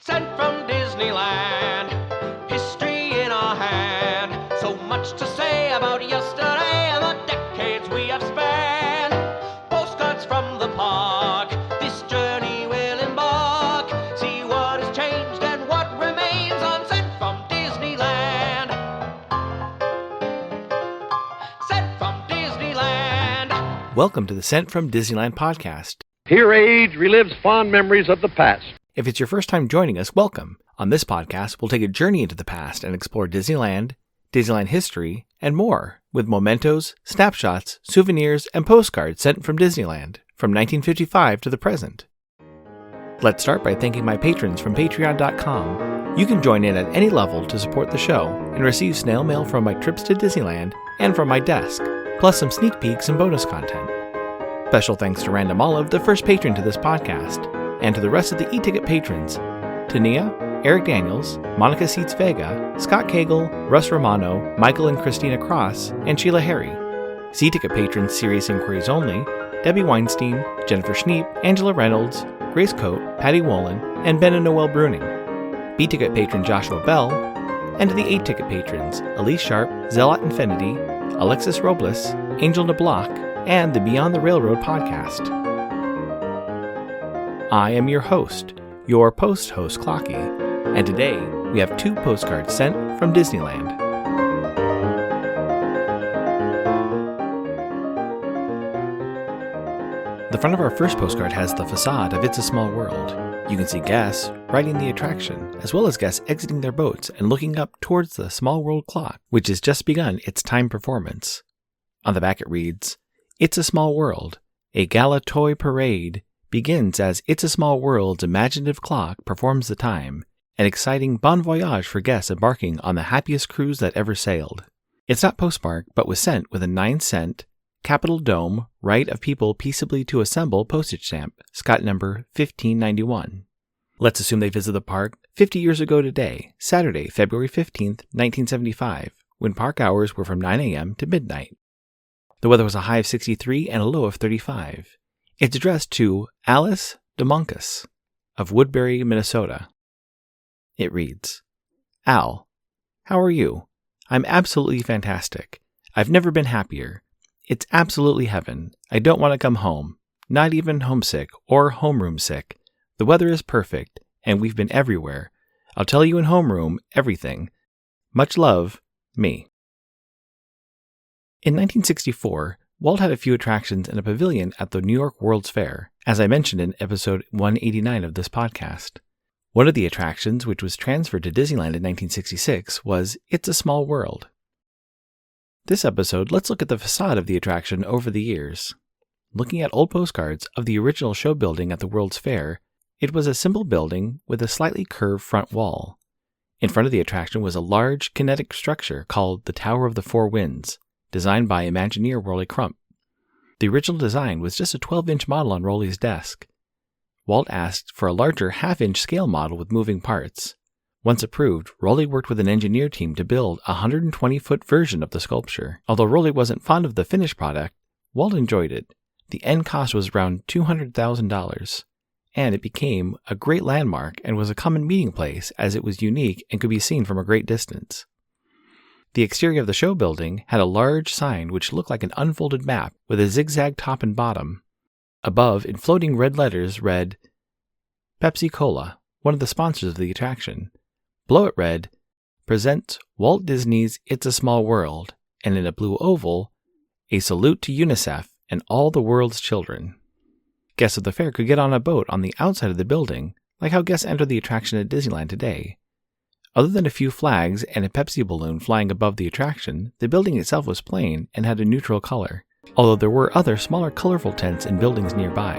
Sent from Disneyland, history in our hand. So much to say about yesterday and the decades we have spanned. Postcards from the park, this journey will embark. See what has changed and what remains on Sent from Disneyland. Sent from Disneyland. Welcome to the Sent from Disneyland podcast. Here age relives fond memories of the past. If it's your first time joining us, welcome. On this podcast, we'll take a journey into the past and explore Disneyland, Disneyland history, and more, with mementos, snapshots, souvenirs, and postcards sent from Disneyland, from 1955 to the present. Let's start by thanking my patrons from patreon.com. You can join in at any level to support the show and receive snail mail from my trips to Disneyland and from my desk, plus some sneak peeks and bonus content. Special thanks to Random Olive, the first patron to this podcast, and to the rest of the e-ticket patrons, Tania, Eric Daniels, Monica Seitz Vega, Scott Cagle, Russ Romano, Michael and Christina Cross, and Sheila Harry. C-ticket patrons Serious Inquiries Only, Debbie Weinstein, Jennifer Schneep, Angela Reynolds, Grace Coate, Patty Wolin, and Ben and Noel Bruning. B-ticket patron Joshua Bell, and to the A-ticket patrons Elise Sharp, Zealot Infinity, Alexis Robles, Angel DeBlock, and the Beyond the Railroad podcast. I am your host, your post-host Clocky, and today we have 2 postcards sent from Disneyland. The front of our first postcard has the facade of It's a Small World. You can see guests riding the attraction, as well as guests exiting their boats and looking up towards the Small World clock, which has just begun its time performance. On the back it reads, It's a Small World, a gala toy parade begins as It's a Small World's imaginative clock performs the time, an exciting bon voyage for guests embarking on the happiest cruise that ever sailed. It's not postmarked, but was sent with a 9-cent Capitol Dome Right of People Peaceably to Assemble postage stamp, Scott number 1591. Let's assume they visited the park 50 years ago today, Saturday, February 15th, 1975, when park hours were from 9 a.m. to midnight. The weather was a high of 63 and a low of 35. It's addressed to Alice DeMoncus of Woodbury, Minnesota. It reads, Al, how are you? I'm absolutely fantastic. I've never been happier. It's absolutely heaven. I don't want to come home. Not even homesick or homeroom sick. The weather is perfect, and we've been everywhere. I'll tell you in homeroom everything. Much love, me. In 1964, Walt had a few attractions in a pavilion at the New York World's Fair, as I mentioned in episode 189 of this podcast. One of the attractions, which was transferred to Disneyland in 1966, was It's a Small World. This episode, let's look at the facade of the attraction over the years. Looking at old postcards of the original show building at the World's Fair, it was a simple building with a slightly curved front wall. In front of the attraction was a large kinetic structure called the Tower of the Four Winds, designed by Imagineer Rolly Crump. The original design was just a 12-inch model on Rolly's desk. Walt asked for a larger half-inch scale model with moving parts. Once approved, Rolly worked with an engineer team to build a 120-foot version of the sculpture. Although Rolly wasn't fond of the finished product, Walt enjoyed it. The end cost was around $200,000, and it became a great landmark and was a common meeting place as it was unique and could be seen from a great distance. The exterior of the show building had a large sign which looked like an unfolded map with a zigzag top and bottom. Above, in floating red letters, read, Pepsi Cola, one of the sponsors of the attraction. Below it read, Presents Walt Disney's It's a Small World, and in a blue oval, a salute to UNICEF and all the world's children. Guests of the fair could get on a boat on the outside of the building, like how guests enter the attraction at Disneyland today. Other than a few flags and a Pepsi balloon flying above the attraction, the building itself was plain and had a neutral color, although there were other smaller colorful tents in buildings nearby.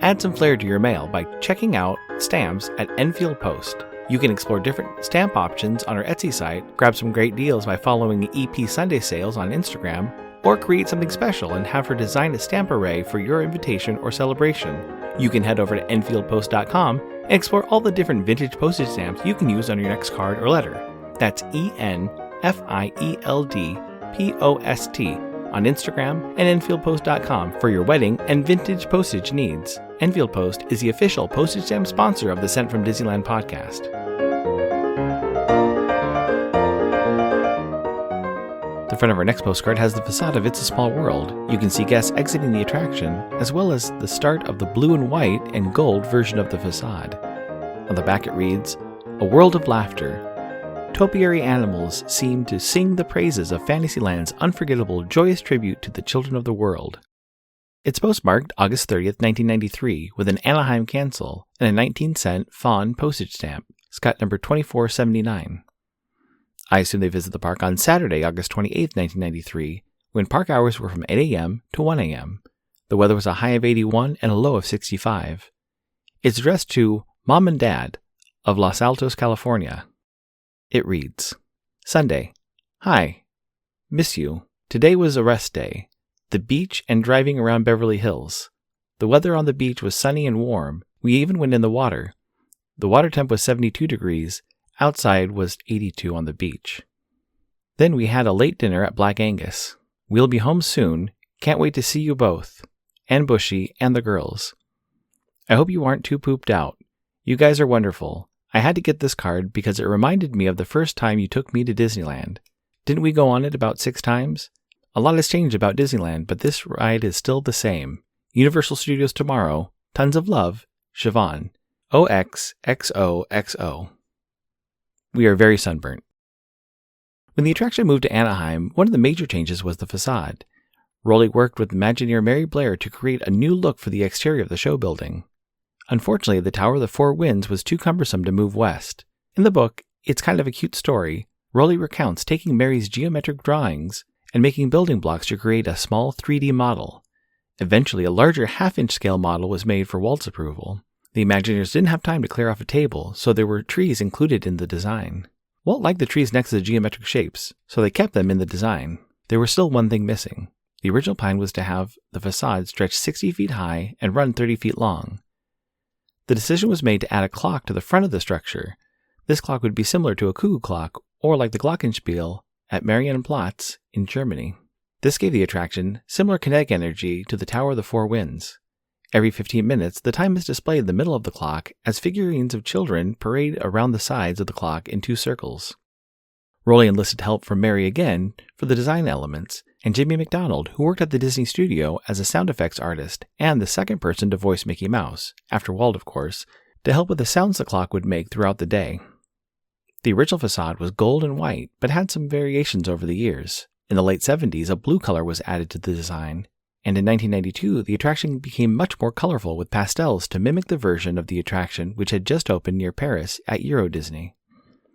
Add some flair to your mail by checking out stamps at Enfield Post. You can explore different stamp options on our Etsy site, grab some great deals by following the EP Sunday Sales on Instagram, or create something special and have her design a stamp array for your invitation or celebration. You can head over to EnfieldPost.com and explore all the different vintage postage stamps you can use on your next card or letter. That's ENFIELDPOST on Instagram and EnfieldPost.com for your wedding and vintage postage needs. Enfield Post is the official postage stamp sponsor of the Sent from Disneyland podcast. The front of our next postcard has the facade of It's a Small World. You can see guests exiting the attraction, as well as the start of the blue and white and gold version of the facade. On the back it reads, "A world of laughter. Topiary animals seem to sing the praises of Fantasyland's unforgettable, joyous tribute to the children of the world." It's postmarked August 30th, 1993, with an Anaheim cancel and a 19-cent fawn postage stamp, Scott number 2479. I assume they visit the park on Saturday, August 28th, 1993, when park hours were from 8 a.m. to 1 a.m. The weather was a high of 81 and a low of 65. It's addressed to Mom and Dad of Los Altos, California. It reads, Sunday. Hi. Miss you. Today was a rest day. The beach and driving around Beverly Hills. The weather on the beach was sunny and warm. We even went in the water. The water temp was 72 degrees. Outside was 82 on the beach. Then we had a late dinner at Black Angus. We'll be home soon. Can't wait to see you both. And Bushy and the girls. I hope you aren't too pooped out. You guys are wonderful. I had to get this card because it reminded me of the first time you took me to Disneyland. Didn't we go on it about 6 times? A lot has changed about Disneyland, but this ride is still the same. Universal Studios tomorrow. Tons of love. Siobhan. OXXOXO. We are very sunburnt. When the attraction moved to Anaheim, one of the major changes was the facade. Rolly worked with Imagineer Mary Blair to create a new look for the exterior of the show building. Unfortunately, the Tower of the Four Winds was too cumbersome to move west. In the book, It's Kind of a Cute Story, Rolly recounts taking Mary's geometric drawings and making building blocks to create a small 3D model. Eventually, a larger half-inch scale model was made for Walt's approval. The Imagineers didn't have time to clear off a table, so there were trees included in the design. Walt liked the trees next to the geometric shapes, so they kept them in the design. There was still one thing missing. The original plan was to have the facade stretch 60 feet high and run 30 feet long. The decision was made to add a clock to the front of the structure. This clock would be similar to a cuckoo clock, or like the Glockenspiel at Marienplatz in Germany. This gave the attraction similar kinetic energy to the Tower of the Four Winds. Every 15 minutes, the time is displayed in the middle of the clock as figurines of children parade around the sides of the clock in 2 circles. Rolly enlisted help from Mary again for the design elements, and Jimmy McDonald, who worked at the Disney studio as a sound effects artist and the second person to voice Mickey Mouse, after Walt of course, to help with the sounds the clock would make throughout the day. The original facade was gold and white, but had some variations over the years. In the late 70s, a blue color was added to the design, and in 1992, the attraction became much more colorful with pastels to mimic the version of the attraction which had just opened near Paris at Euro Disney.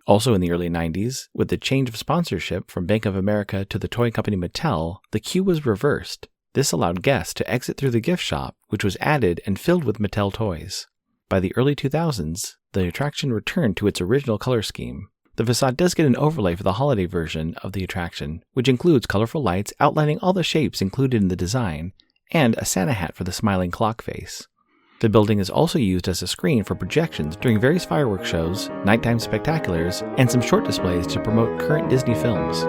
Also in the early 90s, with the change of sponsorship from Bank of America to the toy company Mattel, the queue was reversed. This allowed guests to exit through the gift shop, which was added and filled with Mattel toys. By the early 2000s, the attraction returned to its original color scheme. The facade does get an overlay for the holiday version of the attraction, which includes colorful lights outlining all the shapes included in the design, and a Santa hat for the smiling clock face. The building is also used as a screen for projections during various fireworks shows, nighttime spectaculars, and some short displays to promote current Disney films.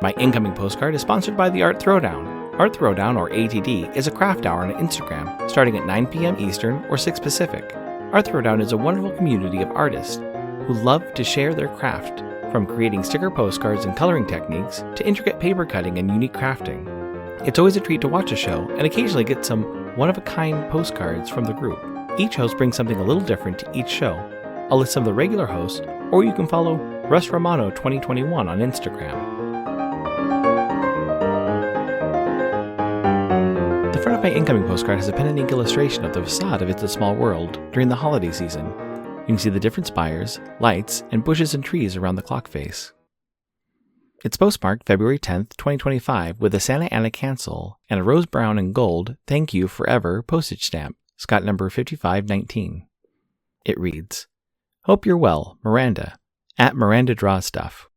My incoming postcard is sponsored by the Art Throwdown. Art Throwdown, or ATD, is a craft hour on Instagram, starting at 9 p.m. Eastern or 6 Pacific. Art Throwdown is a wonderful community of artists who love to share their craft, from creating sticker postcards and coloring techniques to intricate paper cutting and unique crafting. It's always a treat to watch a show and occasionally get some one-of-a-kind postcards from the group. Each host brings something a little different to each show. I'll list some of the regular hosts, or you can follow Russ Romano 2021 on Instagram. The front of my incoming postcard has a pen and ink illustration of the facade of It's a Small World during the holiday season. You can see the different spires, lights, and bushes and trees around the clock face. It's postmarked February 10th, 2025 with a Santa Ana cancel and a rose brown and gold Thank You Forever postage stamp, Scott number 5519. It reads, Hope you're well, Miranda, at Miranda Draws Stuff.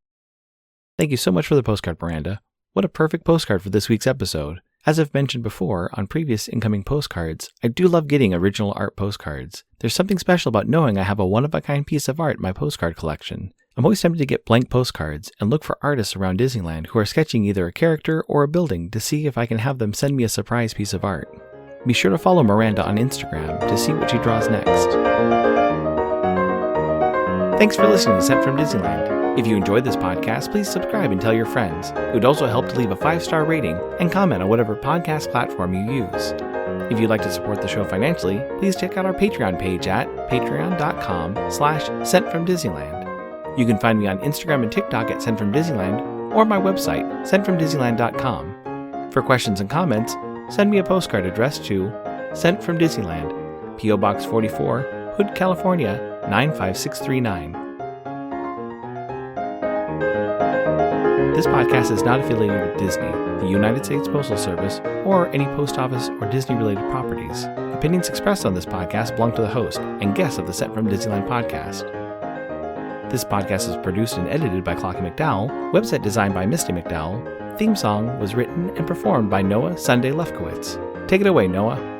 Thank you so much for the postcard, Miranda. What a perfect postcard for this week's episode. As I've mentioned before on previous incoming postcards, I do love getting original art postcards. There's something special about knowing I have a one-of-a-kind piece of art in my postcard collection. I'm always tempted to get blank postcards and look for artists around Disneyland who are sketching either a character or a building to see if I can have them send me a surprise piece of art. Be sure to follow Miranda on Instagram to see what she draws next. Thanks for listening to Sent from Disneyland. If you enjoyed this podcast, please subscribe and tell your friends. It would also help to leave a 5-star rating and comment on whatever podcast platform you use. If you'd like to support the show financially, please check out our Patreon page at patreon.com/sentfromdisneyland. You can find me on Instagram and TikTok at Sent from Disneyland or my website, sentfromdisneyland.com. For questions and comments, send me a postcard addressed to Sent from Disneyland, P.O. Box 44, Hood, California, 95639. This podcast is not affiliated with Disney, the United States Postal Service, or any post office or Disney-related properties. Opinions expressed on this podcast belong to the host and guests of the Sent from Disneyland podcast. This podcast is produced and edited by Clocky McDowell, website designed by Misty McDowell, theme song was written and performed by Noah Sunday Lefkowitz. Take it away, Noah.